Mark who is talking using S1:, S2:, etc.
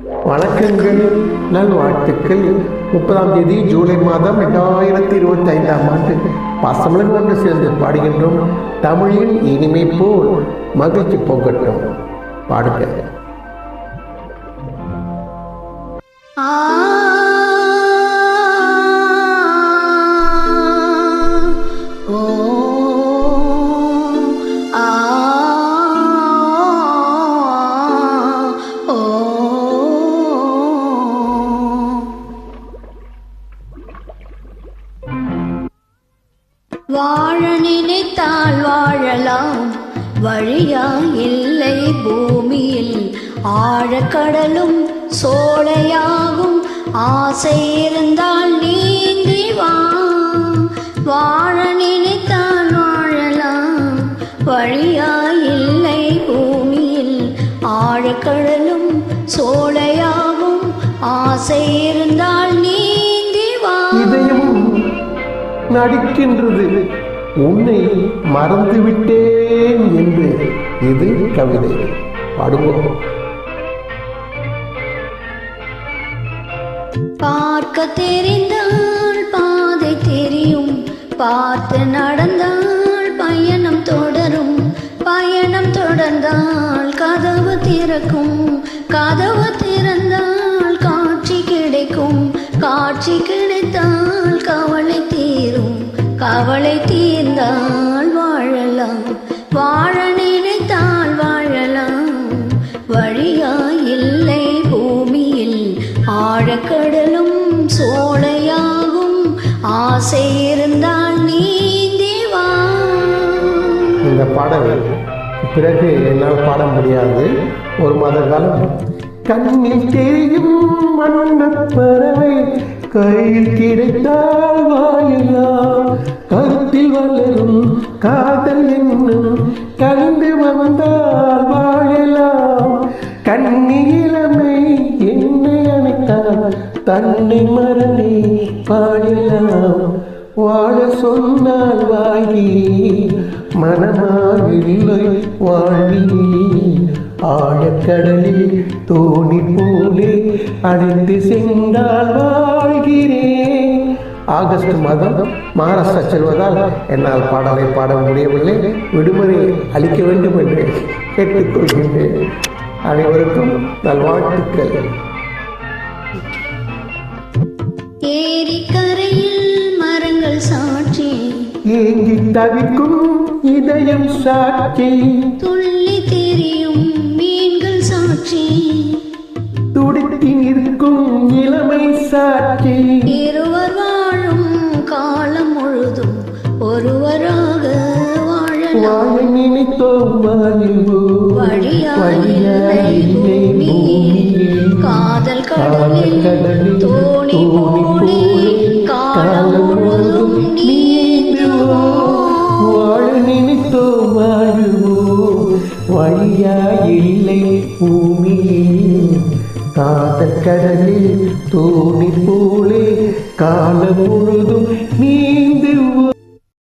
S1: வணக்கங்கள், நல்வாழ்த்துக்கள். 30ஆம் தேதி ஜூலை மாதம் 2025ஆம் ஆண்டு பாசமலர் ஒன்று சேர்ந்து பாடுகின்றோம். தமிழின் இனிமை போல் மகிழ்ச்சி பொங்கட்டும். பாடுங்க.
S2: வாழ நினைத்தால் வாழலாம், வழியா இல்லை பூமியில். ஆழக்கடலும் சோலையாகும், ஆசை இருந்தால் நீந்தி வா. வாழ நினைத்தால் வாழலாம், வழியா இல்லை பூமியில். ஆழக்கடலும் சோலையாகும், ஆசை இருந்தால் நீந்தி வா.
S1: நடிக்கின்றது உன்னை மறந்துவிட்டேன் என்று. இது கவிதை. பாடுவோம்.
S2: பார்க்க தெரிந்தால் பாதை தெரியும், பார்த்து நடந்தால் பயணம் தொடரும். பயணம் தொடர்ந்தால் கதவு திறக்கும், கதவு திறந்தால் காட்சி கிடைக்கும். காட்சி கிடைத்தால் கவலை தீரும், கவலை தீர்ந்தால் வாழலாம். வாழ நினைத்தால் வாழலாம், வழியா இல்லை பூமியில். ஆழக்கடலும் சோலையாகும், ஆசை இருந்தால் நீந்தி வா.
S1: இந்த பாடல் பிறகு என்னால் பாட முடியாது. ஒரு மாத காலம் கண்ணில் தெரியும் வண்ணப்பறவை, கையில் கிடைத்தால் வாழலாம். கருத்தில் வளரும் காதல் என்னும் கலந்து வந்தால் வாழலாம். கண்ணி இளமை என்னை அணைத்தால் தன்னை மறந்தே வாழலாம். வாழ சொன்னால் வாழி, மனமாவில்லை வாழ்வி. ஆழக்கடலில் தோணி போலே அழைத்து சென்றால் வாழ்கிறேன். ஆகஸ்ட் மாதம் மகாராஷ்டிரா செல்வதால் என்னால் பாடலை பாட முடியவில்லை. விடுமுறை அளிக்க வேண்டும் என்று கேட்டுக்கொள்கின்றேன். அனைவருக்கும் நல்வாழ்த்துக்கள்.
S2: ஏரிக்கரையில் மரங்கள் சாட்சி,
S1: ஏங்கி தவிக்கும் இதயம் சாட்சி.
S2: துள்ளி தெரியும் மீன்கள் சாட்சி,
S1: துடித்து நிற்கும் இளமை சாட்சி.
S2: இருவர் வாழும் காலம் முழுதும் ஒருவராக வாழலாம்.
S1: வாழ நினைத்தோம் வாழ்வோம்,
S2: வழியா இல்லை பூமியில். காதல் கடலில் தோணி போலே காலம் முழுதும் நீந்துவோம்.
S1: வாழ நினைத்தோம் வாழ்வோம், வழியா இல்லை பூமியில். காதல் கடலில் தோணி போலே காலம் முழுதும் நீந்துவோம்.